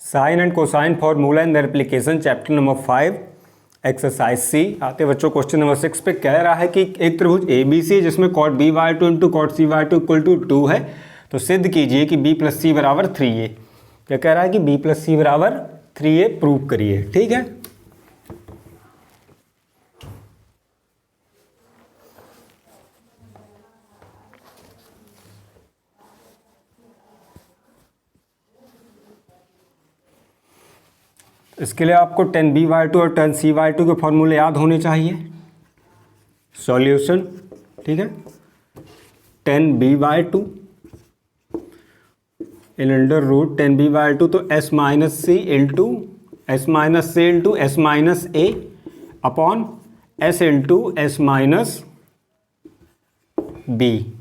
Sign and cosine formula in the application chapter number 5 exercise C. आते बच्चों question number 6 पे कह रहा है कि एक त्रिभुज ए बी सी जिसमें cot B Y two into cot C Y two equal to 2 है, तो सिद्ध कीजिए कि बी प्लस सी बराबर 3a। क्या कह रहा है कि बी प्लस सी बराबर 3a प्रूव करिए। ठीक है, इसके लिए आपको tan b बाई टू और tan c बाई टू के फॉर्मूले याद होने चाहिए। सॉल्यूशन, ठीक है, tan b by two in under root tan b by two, तो s minus C into S minus C into S minus A upon S into S minus B.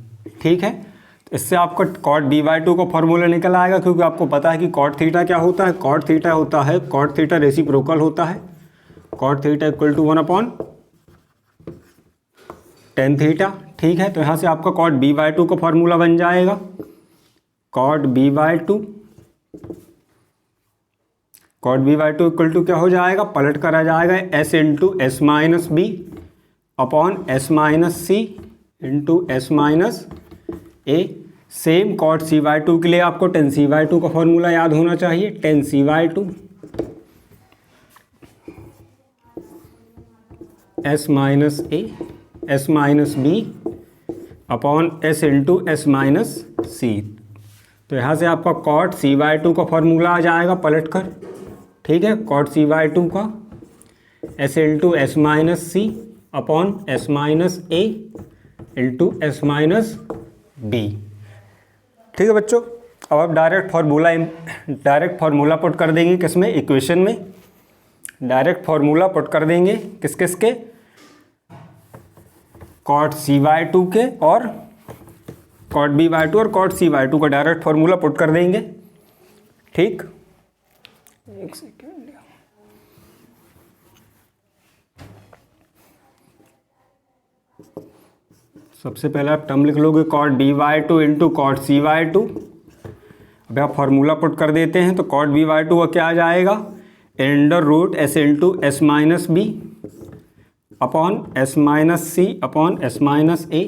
ठीक है, इससे आपका कॉट बी बाई टू का formula निकल आएगा, क्योंकि आपको पता है कि कॉट थीटा क्या होता है। कॉट थीटा होता है, कॉट थीटा रेसिप्रोकल होता है। Cot theta equal to 1 upon tan theta. ठीक है, तो यहाँ से आपका कॉट बी बाई टू का फॉर्मूला बन जाएगा। Cot B by two, cot B by two equal to क्या हो जाएगा, पलट करा जाएगा S into S minus B upon S minus C into S minus A. Same cot C by two के लिए आपको टेन सी बाई टू का फॉर्मूला याद होना चाहिए। Tan C by two S minus A S minus B upon S into S minus C. तो यहाँ से आपका कॉट सी बाई टू का फॉर्मूला आ जाएगा पलट कर। ठीक है, कॉट सी बाई टू का S into S minus C upon S minus A into S minus B. ठीक है बच्चों, अब आप डायरेक्ट फार्मूला पुट कर देंगे किसमें, इक्वेशन में। डायरेक्ट फार्मूला पुट कर देंगे किस किस के, कॉट सी बाई टू के और कॉट बी बाई टू और कॉट सी बाई टू का डायरेक्ट फार्मूला पुट कर देंगे। ठीक, एक सेकेंड, सबसे पहले आप टर्म लिख लोगे cot B by two into cot C by two. अब आप फार्मूला पुट कर देते हैं, तो कॉट बी बाई टू का क्या आ जाएगा, under root S into S minus B upon S minus C upon S minus A.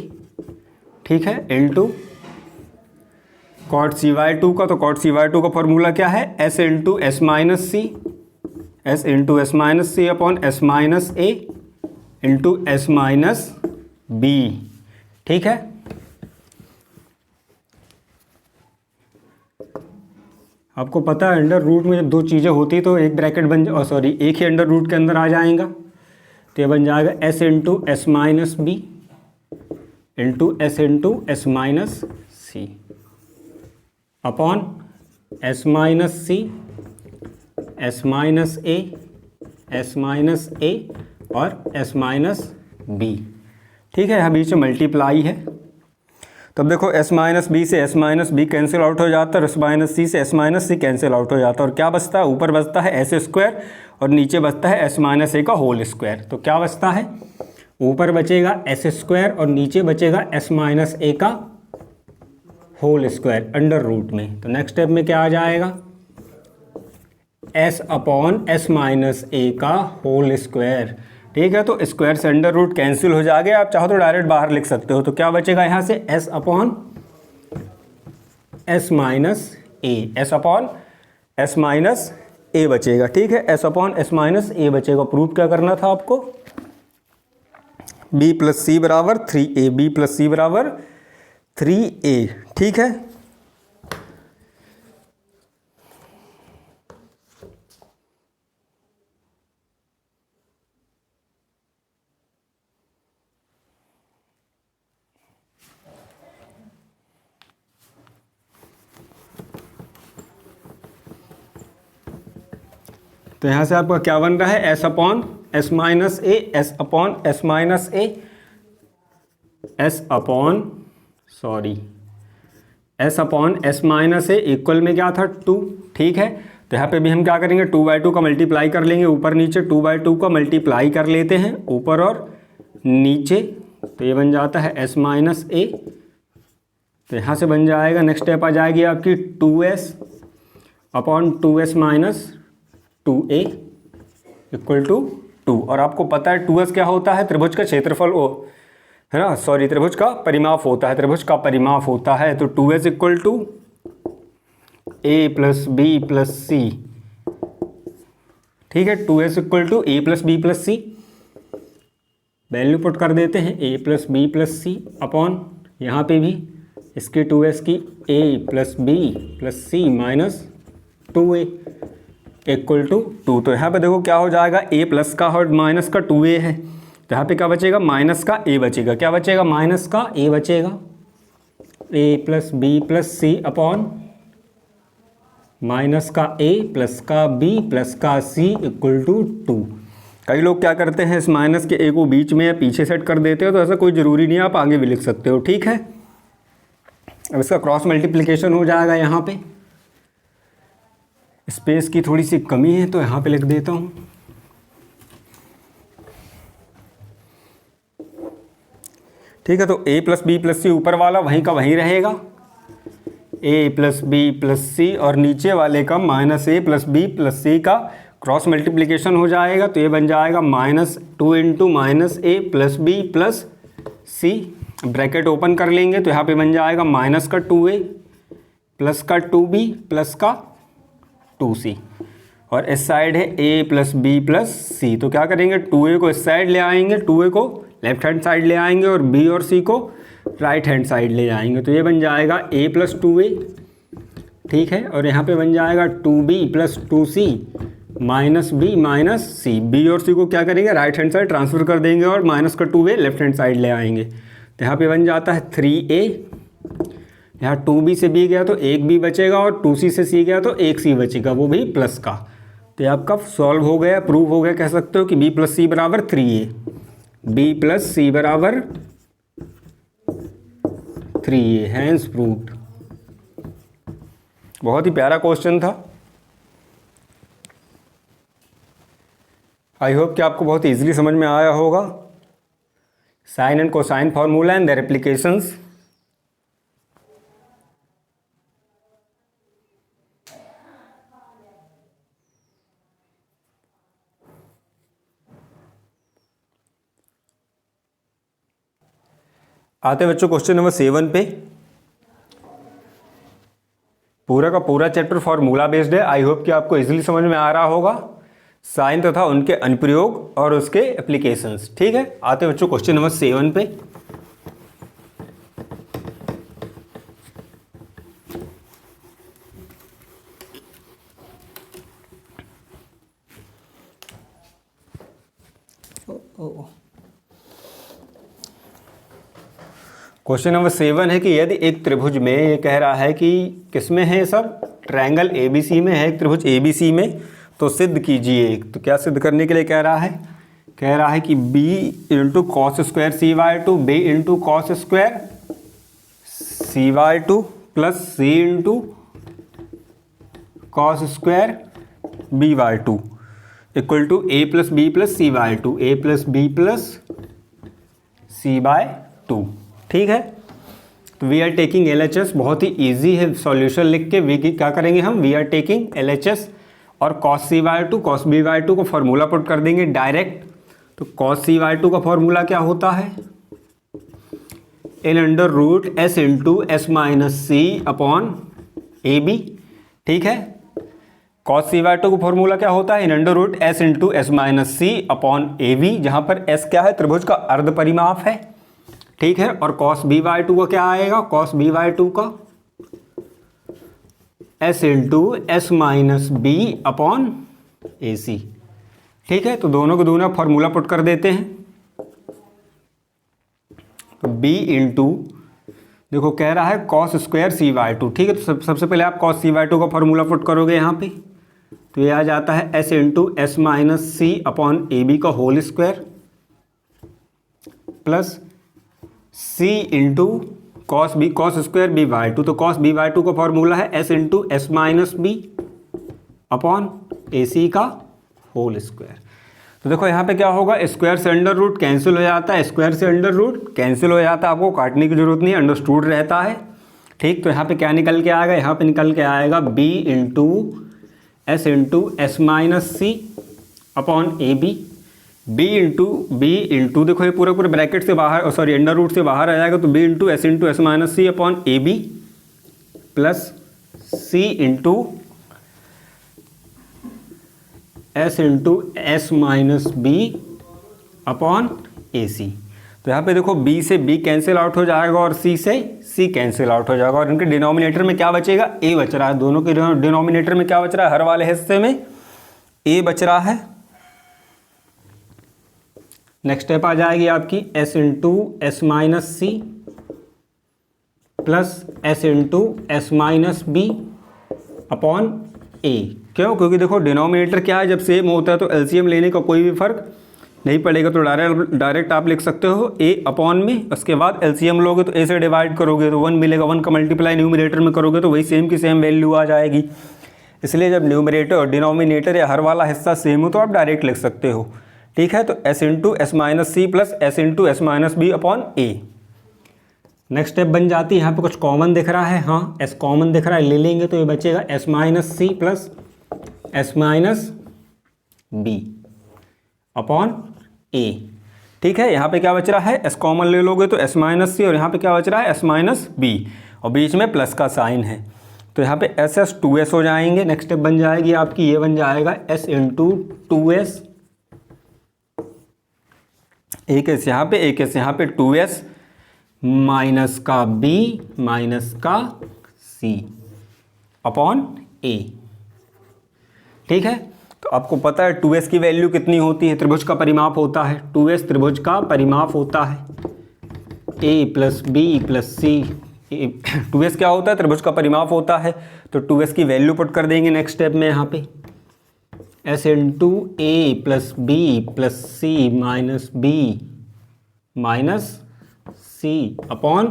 ठीक है, into cot C by two का, तो कॉट सी बाई टू का फॉर्मूला क्या है, S into S minus C, S into S minus C upon S minus A into S minus B. ठीक है, आपको पता है अंडर रूट में जब दो चीज़ें होती तो एक ब्रैकेट एक ही अंडर रूट के अंदर आ जाएगा। तो ये बन जाएगा S into S minus B into S minus C upon S minus C S minus A और एस माइनस बी। ठीक है, यहाँ बीच में मल्टीप्लाई है। तब देखो एस माइनस बी से S minus B cancel out हो जाता है, एस माइनस सी से S minus C cancel out हो जाता है, और क्या बचता है, ऊपर बचता है एस स्क्वायर और नीचे बचता है एस माइनस ए का होल स्क्वायर। तो क्या बचता है, ऊपर बचेगा एस स्क्वायर और नीचे बचेगा एस माइनस ए का होल स्क्वायर अंडर रूट में। तो नेक्स्ट स्टेप में क्या आ जाएगा, एस अपॉन एस माइनस ए का होल स्क्वायर। ठीक है, तो स्क्वायर से अंडर रूट कैंसिल हो जाएगा। आप चाहो तो डायरेक्ट बाहर लिख सकते हो। तो क्या बचेगा यहाँ से, S upon S minus A, S upon S minus ए बचेगा। ठीक है, एस अपॉन एस माइनस ए बचेगा। प्रूफ क्या करना था आपको, बी प्लस सी बराबर 3a, बी प्लस सी बराबर 3a। ठीक है, तो यहाँ से आपका क्या बन रहा है, S upon S minus A, S upon S minus A, S upon S minus A equal में क्या था, 2। ठीक है, तो यहाँ पे भी हम क्या करेंगे, 2 बाई टू का मल्टीप्लाई कर लेंगे, ऊपर नीचे 2 बाई टू का मल्टीप्लाई कर लेते हैं ऊपर और नीचे। तो ये बन जाता है एस माइनस ए। तो यहाँ से बन जाएगा, नेक्स्ट स्टेप आ जाएगी आपकी 2s upon 2s minus 2a equal to 2। और आपको पता है 2s क्या होता है, त्रिभुज का क्षेत्रफल है ना, सॉरी त्रिभुज का परिमाप होता है, त्रिभुज का परिमाप होता है। तो 2s equal to a plus B plus C, ठीक है। 2s equal to a plus B plus C, value put कर देते हैं a plus B plus C upon यहाँ पे भी इसकी 2s की a plus B plus C minus 2a equal to 2। तो यहाँ पे देखो क्या हो जाएगा, a प्लस का और माइनस का 2a है, तो यहाँ पे क्या बचेगा, माइनस का a बचेगा। क्या बचेगा, माइनस का a बचेगा, a plus B plus C upon minus का a प्लस का b प्लस का c इक्वल टू 2। कई लोग क्या करते हैं, इस माइनस के a को बीच में या पीछे सेट कर देते हो, तो ऐसा कोई ज़रूरी नहीं है, आप आगे भी लिख सकते हो, ठीक है। अब इसका क्रॉस मल्टीप्लिकेशन हो जाएगा, यहाँ पे स्पेस की थोड़ी सी कमी है तो यहाँ पे लिख देता हूँ। ठीक है, तो a plus B plus C ऊपर वाला वहीं का वहीं रहेगा, a plus B plus C, और नीचे वाले का minus a plus B plus C का क्रॉस मल्टीप्लिकेशन हो जाएगा। तो ये बन जाएगा minus 2 into minus a plus B plus C, bracket open कर लेंगे तो यहाँ पे बन जाएगा माइनस का 2a प्लस का 2b प्लस का 2c, और इस साइड है a प्लस बी प्लस सी। तो क्या करेंगे, 2a को इस साइड ले आएंगे, 2a को लेफ्ट हैंड साइड ले आएंगे और b और c को राइट हैंड साइड ले जाएंगे। तो ये बन जाएगा a प्लस 2a, ठीक है, और यहाँ पे बन जाएगा 2b plus 2c minus b minus c। b और c को क्या करेंगे, राइट हैंड साइड ट्रांसफ़र कर देंगे और माइनस का 2a लेफ्ट हैंड साइड ले आएंगे। तो यहाँ पे बन जाता है 3a, यहाँ 2b से b गया तो एक b बचेगा और 2c से c गया तो एक c बचेगा, वो भी प्लस का। तो ये आपका सॉल्व हो गया, प्रूव हो गया, कह सकते हो कि b प्लस सी बराबर 3a, b प्लस सी बराबर 3a, हैंस प्रूव्ड। बहुत ही प्यारा क्वेश्चन था। आई होप कि आपको बहुत इजीली समझ में आया होगा। Sine and cosine formula and their applications. आते बच्चों क्वेश्चन नंबर 7 पे। पूरा का पूरा चैप्टर फार्मूला बेस्ड है। आई होप कि आपको इजीली समझ में आ रहा होगा, साइन तथा उनके अनुप्रयोग और उसके एप्लीकेशंस। ठीक है, आते बच्चों क्वेश्चन नंबर 7 पे। क्वेश्चन नंबर 7 है कि यदि एक त्रिभुज में, ये कह रहा है कि किसमें है सब, ट्रायंगल ABC में है, एक त्रिभुज ABC में, तो सिद्ध कीजिए। तो क्या सिद्ध करने के लिए कह रहा है कि b into cos square CY2 b into cos square CY2 plus c into cos square BY2 equal to a plus B plus CY2, a plus B plus C/2। ठीक है, तो वी आर टेकिंग LHS, बहुत ही easy है solution लिख के। We की क्या करेंगे हम, वी आर टेकिंग LHS और cos CY2 cos BY2 को फॉर्मूला पुट कर देंगे डायरेक्ट। तो cos CY2 का फॉर्मूला क्या होता है, n√s into s minus C upon AB। ठीक है, cos CY2 का फॉर्मूला क्या होता है, n√s into s minus C upon AB, जहाँ पर s क्या है, त्रिभुज का अर्ध परिमाप है। ठीक है, और cos BY2 का क्या आएगा, cos BY2 का s into S minus B upon AC। ठीक है, तो दोनों को दोनों फॉर्मूला पुट कर देते हैं। तो b इंटू, देखो कह रहा है cos स्क्वायर CY2। ठीक है, तो सबसे पहले आप cos CY2 का फॉर्मूला पुट करोगे यहाँ पे, तो ये आ जाता है s into S minus C upon AB का whole square plus c into cos square BY2। तो cos BY2 का फॉर्मूला है s into S minus B upon AC का होल स्क्वायर। तो देखो यहाँ पे क्या होगा, स्क्वायर से अंडर रूट कैंसिल हो जाता है, स्क्वायर से अंडर रूट कैंसिल हो जाता है, आपको काटने की जरूरत नहीं है, अंडरस्टूड रहता है। ठीक, तो यहाँ पे क्या निकल के आएगा, यहाँ पे निकल के आएगा b into S into S minus C upon A B, B into देखो ये पूरे पूरे ब्रैकेट से बाहर, सॉरी अंडर रूट से बाहर आ जाएगा, तो B into S minus C upon A B plus C into S minus B upon A C. तो यहाँ पे देखो b से b कैंसिल आउट हो जाएगा और c से c कैंसिल आउट हो जाएगा, और इनके डिनोमिनेटर में क्या बचेगा, a बच रहा है। दोनों के डिनोमिनेटर में क्या बच रहा है, हर वाले हिस्से में a बच रहा है। नेक्स्ट स्टेप आ जाएगी आपकी s into S minus C plus s into S minus B upon a। क्यों? क्योंकि देखो डिनोमिनेटर क्या है, जब सेम होता है तो एलसीएम लेने का कोई भी फर्क नहीं पड़ेगा, तो डायरेक्ट आप लिख सकते हो a अपॉन में, उसके बाद एलसीएम लोगे तो a से डिवाइड करोगे तो 1 मिलेगा, 1 का मल्टीप्लाई न्यूमरेटर में करोगे तो वही सेम की सेम वैल्यू आ जाएगी। इसलिए जब न्यूमरेटर और डिनोमिनेटर या हर वाला हिस्सा सेम हो तो आप डायरेक्ट लिख सकते हो। ठीक है, तो s into S minus C plus s into S minus B upon a। Next step बन जाती है, यहाँ पे कुछ कॉमन दिख रहा है, हाँ s कॉमन दिख रहा है, ले लेंगे तो ये बचेगा s minus C plus S minus B upon a। ठीक है, यहाँ पे क्या बच रहा है, s कॉमन ले लोगे तो s माइनस सी, और यहाँ पे क्या बच रहा है, s माइनस बी, और बीच में प्लस का साइन है, तो यहाँ पे s 2s हो जाएंगे। नेक्स्ट स्टेप बन जाएगी आपकी, ये बन जाएगा s इंटू 2s, एक एस यहाँ पे, एक एस यहाँ पे, 2s माइनस का b माइनस का c अपॉन a। ठीक है, तो आपको पता है 2s की वैल्यू कितनी होती है, त्रिभुज का परिमाप होता है, 2s त्रिभुज का परिमाप होता है, a plus B plus C. 2s क्या होता है, त्रिभुज का परिमाप होता है, तो 2s की वैल्यू पुट कर देंगे नेक्स्ट स्टेप में यहाँ पे, s into A plus B plus C minus B minus C upon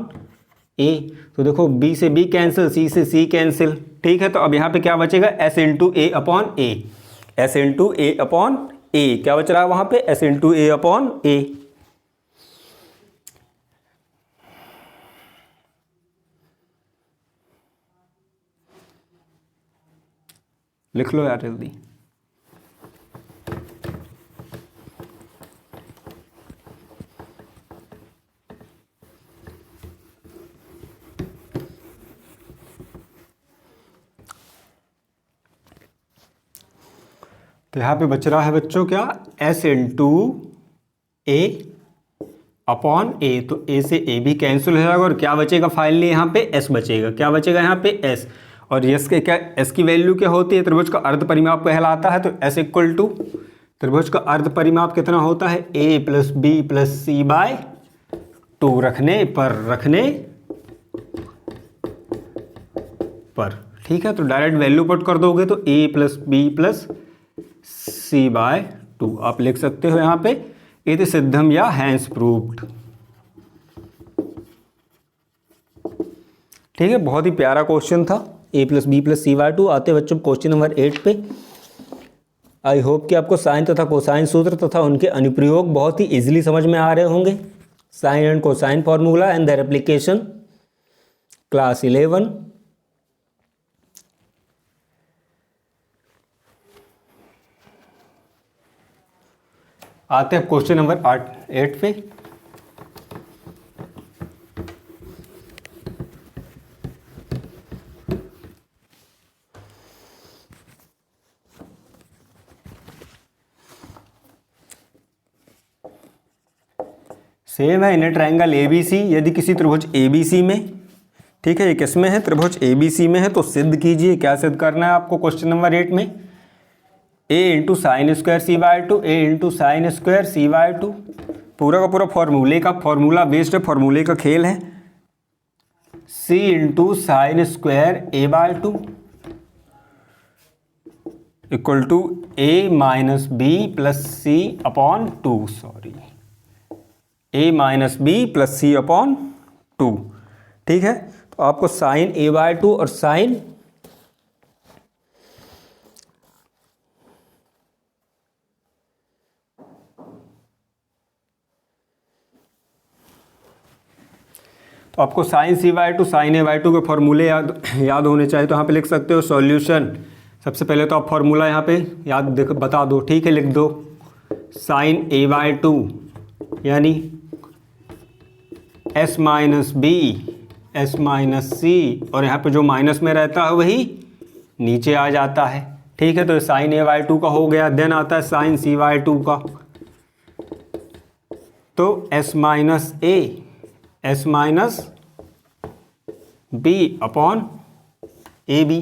a। तो देखो b से b कैंसिल, c से c कैंसिल। ठीक है, तो अब यहाँ पे क्या बचेगा, s into A upon A, s into A upon A, क्या बच रहा है वहाँ पे, s into A upon A. लिख लो यार जल्दी। तो यहाँ पे बच रहा है बच्चों क्या, s इंटू ए अपॉन ए, तो a से a भी कैंसिल हो जाएगा, और क्या बचेगा फाइनली यहाँ पे s बचेगा। क्या बचेगा यहाँ पे s, और यस के क्या, s की वैल्यू क्या होती है, त्रिभुज का अर्ध परिमाप कहलाता है, तो s इक्वल टू त्रिभुज का अर्ध परिमाप कितना होता है, a plus B plus C by 2 रखने पर। ठीक है, तो डायरेक्ट वैल्यू पुट कर दोगे तो a plus B plus C by 2 आप लिख सकते हो यहाँ पे, इति सिद्धम या हैंस प्रूव्ड। ठीक है, बहुत ही प्यारा क्वेश्चन था, a plus B plus C by 2। आते बच्चों क्वेश्चन नंबर 8 पे। आई होप कि आपको साइन तथा कोसाइन सूत्र तथा उनके अनुप्रयोग बहुत ही इजीली समझ में आ रहे होंगे। Sine and cosine formula and their application, class 11। आते हैं क्वेश्चन नंबर 8 पे। सेम है इन ट्रायंगल ABC, यदि किसी त्रिभुज ABC में, ठीक है ये किसमें है, त्रिभुज ABC में है, तो सिद्ध कीजिए। क्या सिद्ध करना है आपको क्वेश्चन नंबर 8 में, a into sine square C by 2, a into sine square C by 2, पूरा का पूरा फॉर्मूला बेस्ड है, फॉर्मूले का खेल है। c into sine square a by 2 equal to a minus B plus C upon 2, sorry a minus B plus C upon 2। ठीक है, तो आपको साइन a बाय 2 और sine sine C by 2 sine a by 2 के फॉर्मूले याद होने चाहिए। तो यहाँ पे लिख सकते हो सॉल्यूशन सबसे पहले तो आप फॉर्मूला यहाँ पे याद देख बता दो, ठीक है, लिख दो साइन a/2 यानी s minus B S minus C, और यहाँ पे जो माइनस में रहता है वही नीचे आ जाता है, ठीक है। तो साइन a/2 का हो गया। देन आता है साइन c/2 का, तो s minus A S minus B upon A B,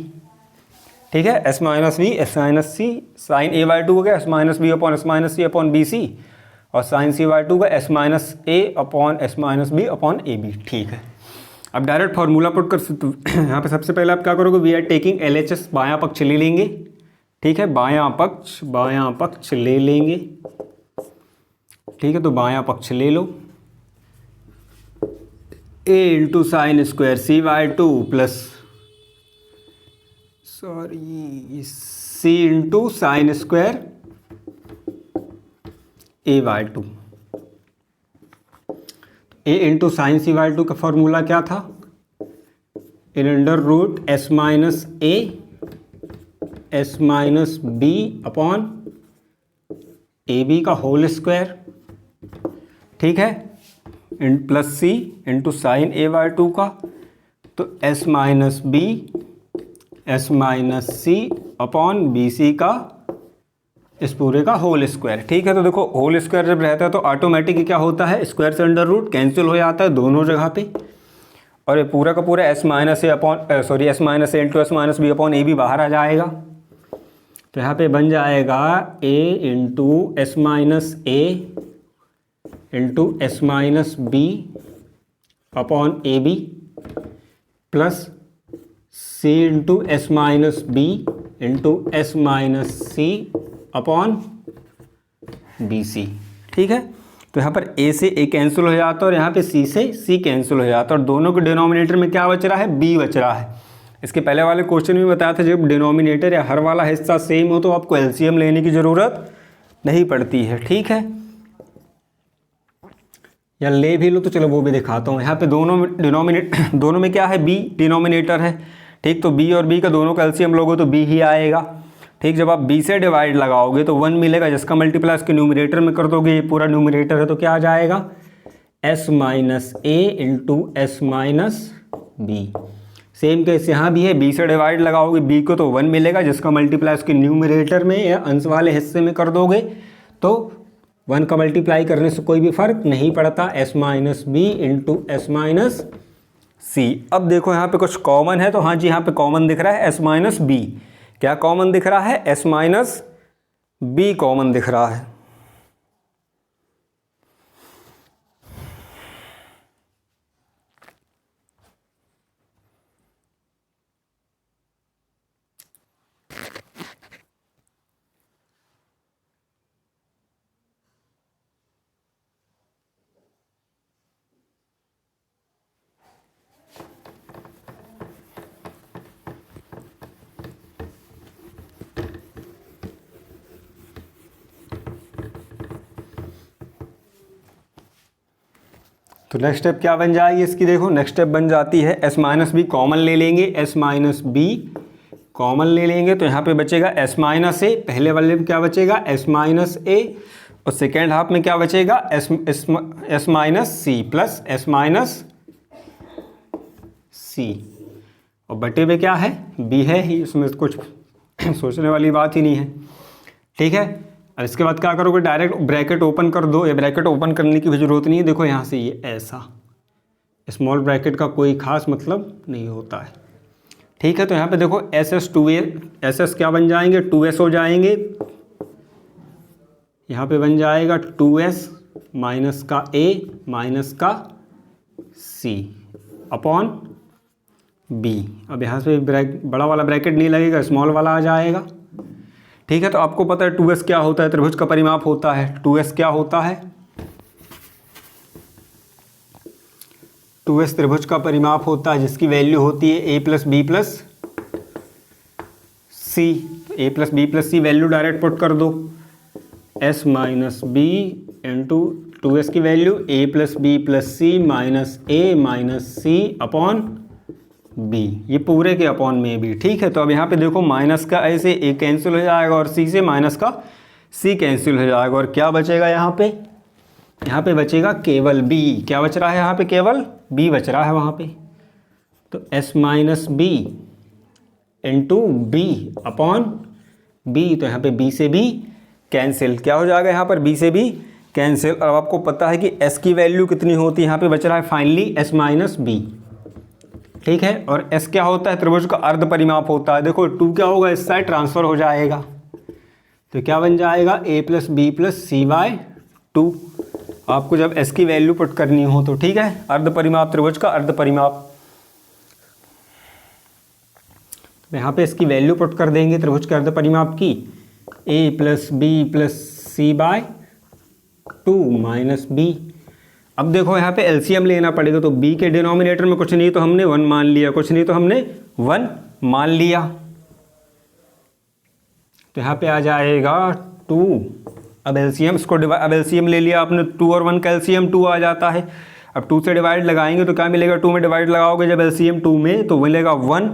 ठीक है। s minus B S minus C, sine a/2 हो गया s minus B upon S minus C upon B C, और साइन c/2 का s minus A upon S minus B upon A B, ठीक है। अब direct formula put कर सकते हो। यहाँ पे सबसे पहले आप क्या करोगे, वी आर टेकिंग LHS, बायां पक्ष ले लेंगे, ठीक है, बायां पक्ष ले लेंगे, ठीक है। तो बायां पक्ष ले लो, a into sine square c/2 plus c into sine square a/2। a into sine c/2 का फॉर्मूला क्या था, in under root s minus A S minus B upon A B का होल स्क्वायर, ठीक है, in plus C into sine a/2 का, तो s minus B S minus C upon B C का इस पूरे का होल स्क्वायर, ठीक है। तो देखो होल स्क्वायर जब रहता है तो ऑटोमेटिक क्या होता है, स्क्वायर से अंडर रूट कैंसिल हो जाता है दोनों जगह पे, और ये पूरा का पूरा S minus A into S minus B upon A B बाहर आ जाएगा। तो यहाँ पे बन जाएगा a into S minus A into S minus B upon A B plus c into S minus B into S minus C upon B C, ठीक है। तो यहाँ पर a से a कैंसिल हो जाता है और यहाँ पे c से c कैंसिल हो जाता है, और दोनों के डिनोमिनेटर में क्या बच रहा है, b बच रहा है। इसके पहले वाले क्वेश्चन में बताया था जब डिनोमिनेटर या हर वाला हिस्सा सेम हो तो आपको एलसीएम लेने की ज़रूरत नहीं पड़ती है, ठीक है। या ले भी लो तो चलो वो भी दिखाता हूँ। यहाँ पे दोनों में क्या है, b डिनोमिनेटर है, ठीक। तो b और b का दोनों का एलसीएम लोगे तो b ही आएगा, ठीक। जब आप b से डिवाइड लगाओगे तो 1 मिलेगा, जिसका मल्टीप्लाई इसके न्यूमरेटर में कर दोगे, ये पूरा न्यूमरेटर है तो क्या आ जाएगा, s minus A into S minus B. Same case यहाँ भी है, b से डिवाइड लगाओगे b को तो 1 मिलेगा, जिसका मल्टीप्लाई उसके न्यूमरेटर में या अंश वाले हिस्से में कर दोगे तो 1 का मल्टीप्लाई करने से कोई भी फर्क नहीं पड़ता, s minus B into S minus C. अब देखो यहाँ पे कुछ कॉमन है, तो हाँ जी यहाँ पे कॉमन दिख रहा है s माइनस बी। क्या कॉमन दिख रहा है, s माइनस बी कॉमन दिख रहा है। तो नेक्स्ट स्टेप क्या बन जाएगी इसकी, देखो नेक्स्ट स्टेप बन जाती है s माइनस बी कॉमन ले लेंगे, s माइनस बी कॉमन ले लेंगे तो यहाँ पे बचेगा s माइनस ए, पहले वाले में क्या बचेगा s माइनस ए, और सेकेंड हाफ में क्या बचेगा s minus C plus s minus C, और बटे में क्या है b है ही, इसमें कुछ सोचने वाली बात ही नहीं है, ठीक है। अब इसके बाद क्या करोगे, डायरेक्ट ब्रैकेट ओपन कर दो, ये ब्रैकेट ओपन करने की भी जरूरत नहीं है। देखो यहाँ से ये ऐसा स्मॉल ब्रैकेट का कोई खास मतलब नहीं होता है, ठीक है। तो यहाँ पे देखो एस एस क्या बन जाएंगे, 2s हो जाएंगे, यहाँ पे बन जाएगा 2s माइनस का a माइनस का c अपॉन b। अब यहाँ से बड़ा वाला ब्रैकेट नहीं लगेगा, स्मॉल वाला आ जाएगा, ठीक है। तो आपको पता है 2s क्या होता है, त्रिभुज का परिमाप होता है। 2s क्या होता है, 2s त्रिभुज का परिमाप होता है जिसकी वैल्यू होती है a plus B plus C. a plus B plus C value direct put कर दो, s minus B into 2s की value a plus B plus C minus A minus C upon B, ये पूरे के upon में B. ठीक है, तो अब यहाँ पे देखो माइनस का ऐसे ए कैंसिल हो जाएगा और सी से माइनस का सी कैंसिल हो जाएगा और क्या बचेगा यहाँ पे? यहाँ पे बचेगा केवल बी। क्या बच रहा है यहाँ पे? केवल बी बच रहा है वहाँ पे। तो S minus B into B upon B, तो यहाँ पे बी से बी कैंसिल, क्या हो जाएगा यहाँ पर? बी से बी कैंसिल। अब आपको पता है कि एस की वैल्यू कितनी होती है, यहाँ पे बच रहा है फाइनली एस माइनस बी। ठीक है, और एस क्या होता है? त्रिभुज का अर्ध परिमाप होता है। देखो 2 क्या होगा, इस साइड ट्रांसफर हो जाएगा, तो क्या बन जाएगा? ए plus B plus C by 2। आपको जब एस की वैल्यू पुट करनी हो तो ठीक है, अर्ध परिमाप, त्रिभुज का अर्ध परिमाप। यहाँ पे इसकी वैल्यू पुट कर देंगे त्रिभुज के अर्ध परिमाप की, ए plus B plus C by 2 minus B. अब देखो यहाँ पे एलसीएम लेना पड़ेगा, तो b के डिनोमिनेटर में कुछ नहीं तो हमने 1 मान लिया, कुछ नहीं तो हमने 1 मान लिया, तो यहाँ पे आ जाएगा 2। अब एलसीएम इसको अब एलसीएम ले लिया आपने, 2 और 1 का एलसीएम 2 आ जाता है। अब 2 से डिवाइड लगाएंगे तो क्या मिलेगा? 2 में डिवाइड लगाओगे जब एलसीएम 2 में तो मिलेगा 1,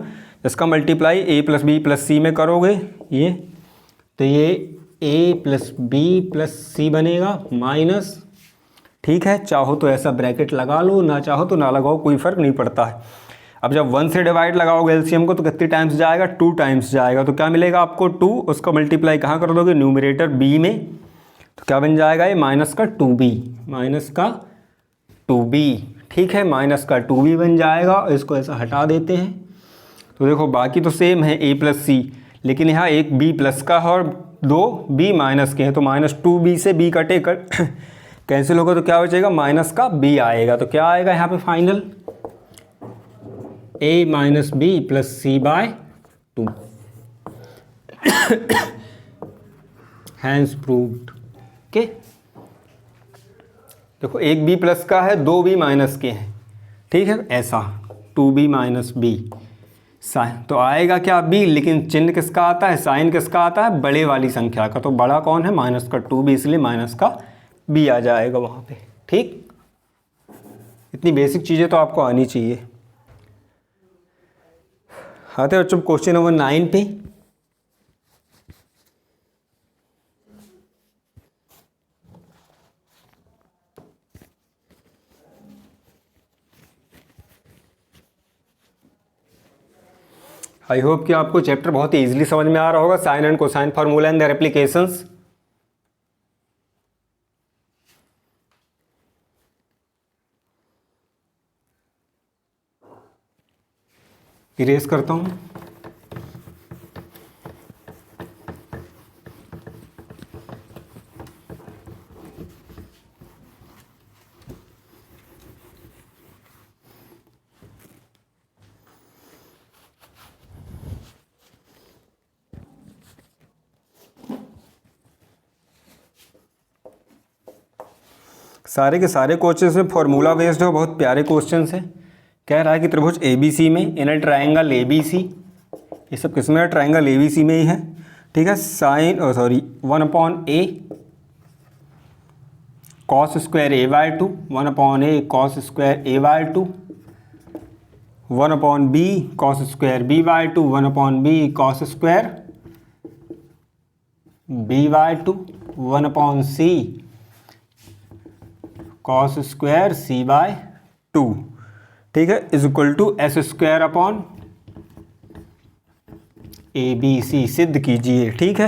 इसका मल्टीप्लाई ए प्लस बी प्लस सी में करोगे ये, तो ये ए प्लस बी प्लस सी बनेगा माइनस। ठीक है, चाहो तो ऐसा ब्रैकेट लगा लो, ना चाहो तो ना लगाओ, कोई फ़र्क नहीं पड़ता है। अब जब 1 से डिवाइड लगाओगे एलसीएम को तो कितने टाइम्स जाएगा? 2 टाइम्स जाएगा, तो क्या मिलेगा आपको? 2, उसका मल्टीप्लाई कहाँ कर दोगे? न्यूमरेटर बी में, तो क्या बन जाएगा ये? माइनस का 2b, माइनस का 2b। ठीक है, माइनस का 2b बन जाएगा, इसको ऐसा हटा देते हैं। तो देखो बाकी तो सेम है a प्लस सी, लेकिन यहाँ एक b प्लस का है और 2 b माइनस के हैं, तो माइनस 2b से b कटे कैंसिल होगा, तो क्या बचेगा? माइनस का b आएगा। तो क्या आएगा यहाँ पे final? a minus B plus C by 2, hence proved. Okay, देखो एक b प्लस का है, 2 b माइनस के हैं। ठीक है, ऐसा 2b माइनस बी साइन, तो आएगा क्या? b, लेकिन चिन्ह किसका आता है? साइन किसका आता है? बड़े वाली संख्या का। तो बड़ा कौन है? माइनस का 2b, इसलिए माइनस का b आ जाएगा वहाँ पे। ठीक, इतनी बेसिक चीज़ें तो आपको आनी चाहिए। आते हैं बच्चों क्वेश्चन नंबर 9 पे। आई होप कि आपको चैप्टर बहुत ही ईजिली समझ में आ रहा होगा, sine and cosine formula and their applications. Erase करता हूँ। सारे के सारे क्वेश्चंस में फॉर्मूला बेस्ड हो, बहुत प्यारे क्वेश्चंस हैं। कह रहा है कि त्रिभुज ABC में इन अ ट्रायंगल ABC, ये सब किस में है? ट्रायंगल ABC में ही है। ठीक है, sine 1/a cos square a/2, 1/a cos square a/2, 1/b cos square b/2, 1/b cos square b/2, 1/c cos square c/2। ठीक है, is equal to S square upon ABC सिद्ध कीजिए। ठीक है,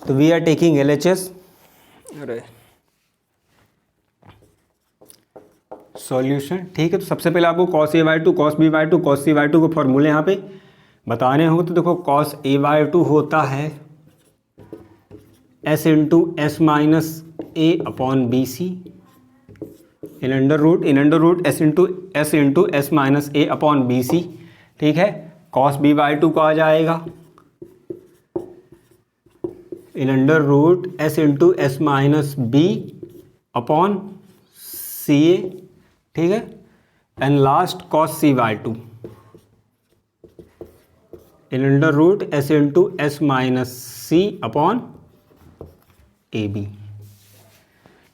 तो वी आर टेकिंग LHS। अरे solution. ठीक है, तो सबसे पहले आपको cos a/2 cos b/2 cos c/2 को फॉर्मूले यहाँ पे बताने होंगे। तो देखो cos a/2 होता है s into S minus a upon BC in under root S into S minus A upon BC। ठीक है, cos b/2 को आ जाएगा in under root S into S minus B upon CA। ठीक है, and last cos c/2 in under root S into S minus C upon AB।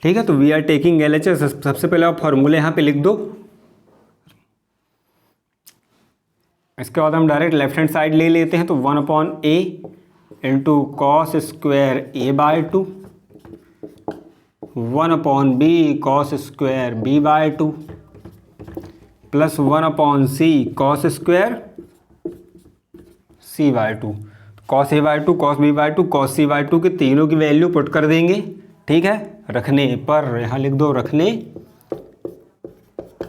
ठीक है, तो वी आर टेकिंग LHS। सबसे पहले आप फॉर्मूले यहाँ पे लिख दो। इसके बाद हम डायरेक्ट लेफ्ट हैंड साइड ले लेते हैं, तो 1/a into cos square a/2, 1/b cos square b/2 plus 1/c cos square c/2। Cos a/2 cos b/2 cos c/2 के तीनों की वैल्यू पुट कर देंगे। ठीक है, रखने पर, यहाँ लिख दो रखने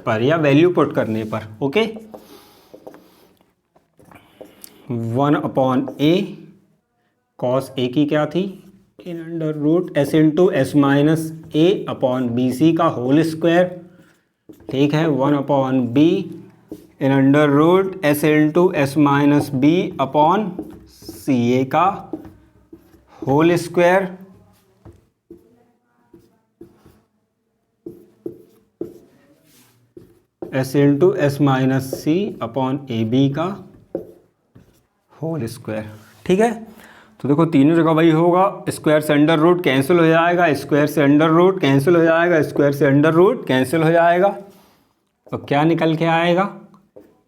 पर या वैल्यू पुट करने पर। ओके, 1/a कॉस a की क्या थी, in under root s into s minus a upon B C का होल स्क्वायर। ठीक है, 1/b in under root s into s minus b upon C A का whole square. s into S minus C upon A B का whole square. ठीक है, तो देखो तीनों जगह वही होगा, स्क्वायर से अंडर रूट कैंसिल हो जाएगा, स्क्वायर से अंडर रूट कैंसिल हो जाएगा, स्क्वायर से अंडर रूट कैंसिल हो जाएगा, तो क्या निकल के आएगा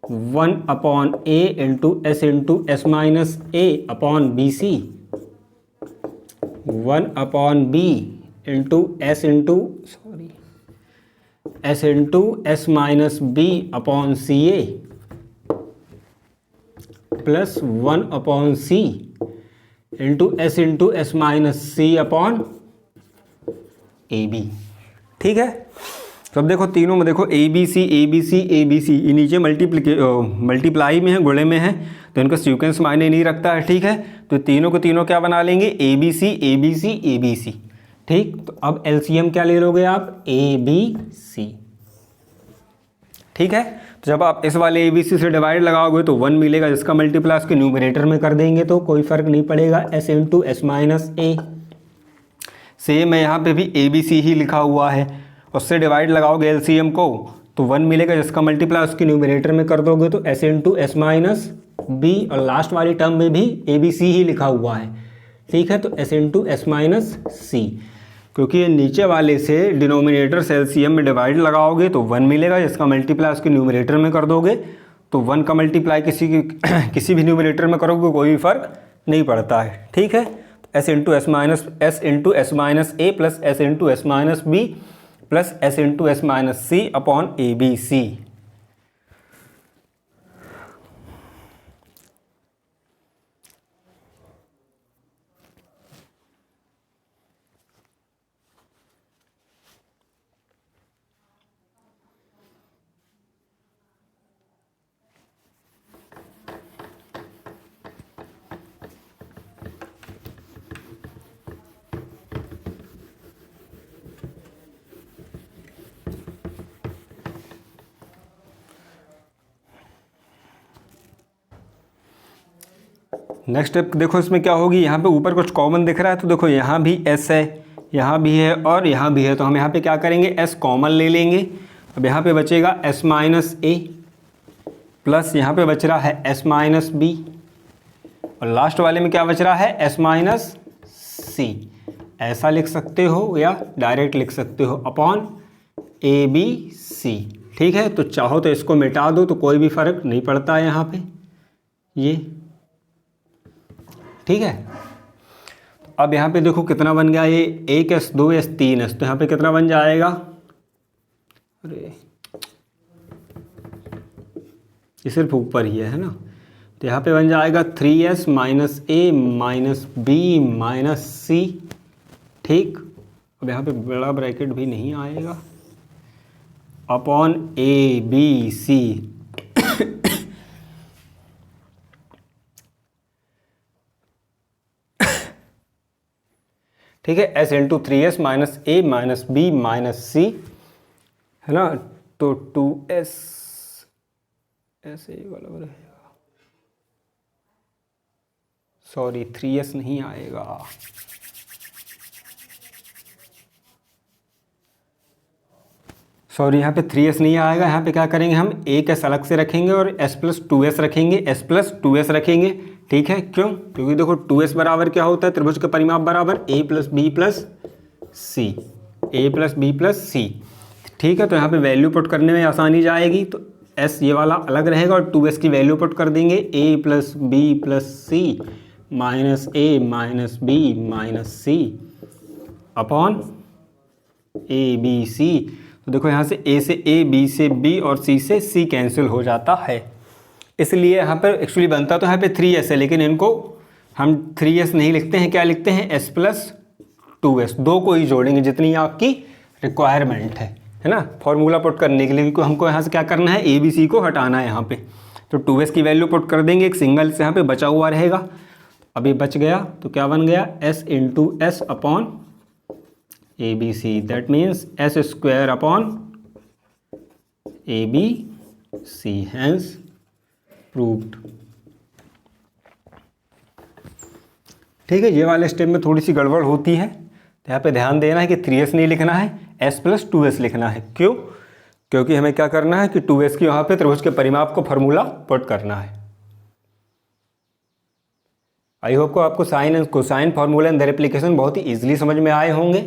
1/a into S minus A upon B C, 1/b into S into S minus B upon C A plus 1/c into S minus C upon A B. ठीक है, तो अब देखो तीनों में देखो ए बी सी ये नीचे मल्टीप्लाई में है, गुणे में है, तो इनका सीक्वेंस मायने नहीं रखता है। ठीक है, तो तीनों को तीनों क्या बना लेंगे, ए बी सी। ठीक, तो अब एलसीएम क्या ले लोगे आप, ए बी सी। ठीक है, तो जब आप इस वाले ए बी सी से डिवाइड लगाओगे तो 1 मिलेगा, जिसका मल्टीप्लाई उसके न्यूमरेटर में कर देंगे तो कोई फर्क नहीं पड़ेगा, S into S minus A. Same है, यहाँ पे भी ए बी सी ही लिखा हुआ है, उससे डिवाइड लगाओगे एलसीएम को तो 1 मिलेगा, जिसका मल्टीप्लाई उसके न्यूमरेटर में कर दोगे तो S into S minus B, और लास्ट वाली टर्म में भी ए बी सी ही लिखा हुआ है। ठीक है, तो एस इंटू एस माइनस सी, क्योंकि ये नीचे वाले से डिनोमिनेटर से एलसीएम में डिवाइड लगाओगे तो 1 मिलेगा, जिसका मल्टीप्लाई उसके न्यूमरेटर में कर दोगे तो 1 का मल्टीप्लाई किसी भी न्यूमरेटर में करोगे कोई भी फर्क नहीं पड़ता है। ठीक है, S into S minus A plus S into S minus B plus S into S minus C upon A B C. Next step देखो, इसमें क्या होगी, यहाँ पे ऊपर कुछ कॉमन दिख रहा है, तो देखो यहाँ भी s है, यहाँ भी है और यहाँ भी है, तो हम यहाँ पे क्या करेंगे, s कॉमन ले लेंगे। अब यहाँ पे बचेगा s माइनस ए प्लस यहाँ पे बच रहा है s माइनस बी, और लास्ट वाले में क्या बच रहा है, s माइनस सी। ऐसा लिख सकते हो या डायरेक्ट लिख सकते हो अपॉन ए बी सी। ठीक है, तो चाहो तो इसको मिटा दो तो कोई भी फर्क नहीं पड़ता है यहाँ पे ये। ठीक है, अब यहाँ पे देखो कितना बन गया, ये 1s 2s 3s, तो यहाँ पे कितना बन जाएगा, अरे ये सिर्फ ऊपर ही है ना, तो यहाँ पे बन जाएगा 3s minus A minus B minus सी। ठीक, अब यहाँ पे बड़ा ब्रैकेट भी नहीं आएगा, अपॉन ए बी सी। ठीक है, s into 3s minus A minus B minus सी है ना, तो 2s ऐसे वाला रहेगा, सॉरी 3s नहीं आएगा, सॉरी यहाँ पे 3s नहीं आएगा। यहाँ पे क्या करेंगे, हम एक s अलग से रखेंगे और s प्लस 2s रखेंगे, s प्लस 2s रखेंगे। ठीक है, क्यों, क्योंकि देखो 2s बराबर क्या होता है, त्रिभुज का परिमाप बराबर a plus B plus C, A plus B plus C. ठीक है, तो यहाँ पे वैल्यू पुट करने में आसानी जाएगी, तो एस ये वाला अलग रहेगा और 2s की वैल्यू पुट कर देंगे a plus B plus C minus a minus B minus C upon A B C. तो देखो यहाँ से a से a, b से b और c से c कैंसिल हो जाता है, इसलिए यहाँ पर एक्चुअली बनता तो यहाँ पे 3s है, लेकिन इनको हम 3s नहीं लिखते हैं, क्या लिखते हैं s प्लस 2s। दो को ही जोड़ेंगे जितनी आपकी रिक्वायरमेंट है ना फार्मूला पुट करने के लिए, क्योंकि हमको यहाँ से क्या करना है, ए बी सी को हटाना है यहाँ पे। तो 2s की वैल्यू पुट कर देंगे, एक सिंगल से यहाँ पे बचा हुआ रहेगा। अब ये बच गया तो क्या बन गया, s into S upon A B C, that means S square upon A B C, hence proved. ठीक है, ये वाले स्टेप में थोड़ी सी गड़बड़ होती है, तो यहाँ पे ध्यान देना है कि 3s नहीं लिखना है, s प्लस 2s लिखना है। क्यों? क्योंकि हमें क्या करना है कि 2s की वहाँ पे त्रिभुज के परिमाप को फॉर्मूला पुट करना है। आई होप को आपको sine and cosine formula and their application बहुत ही ईजिली समझ में आए होंगे।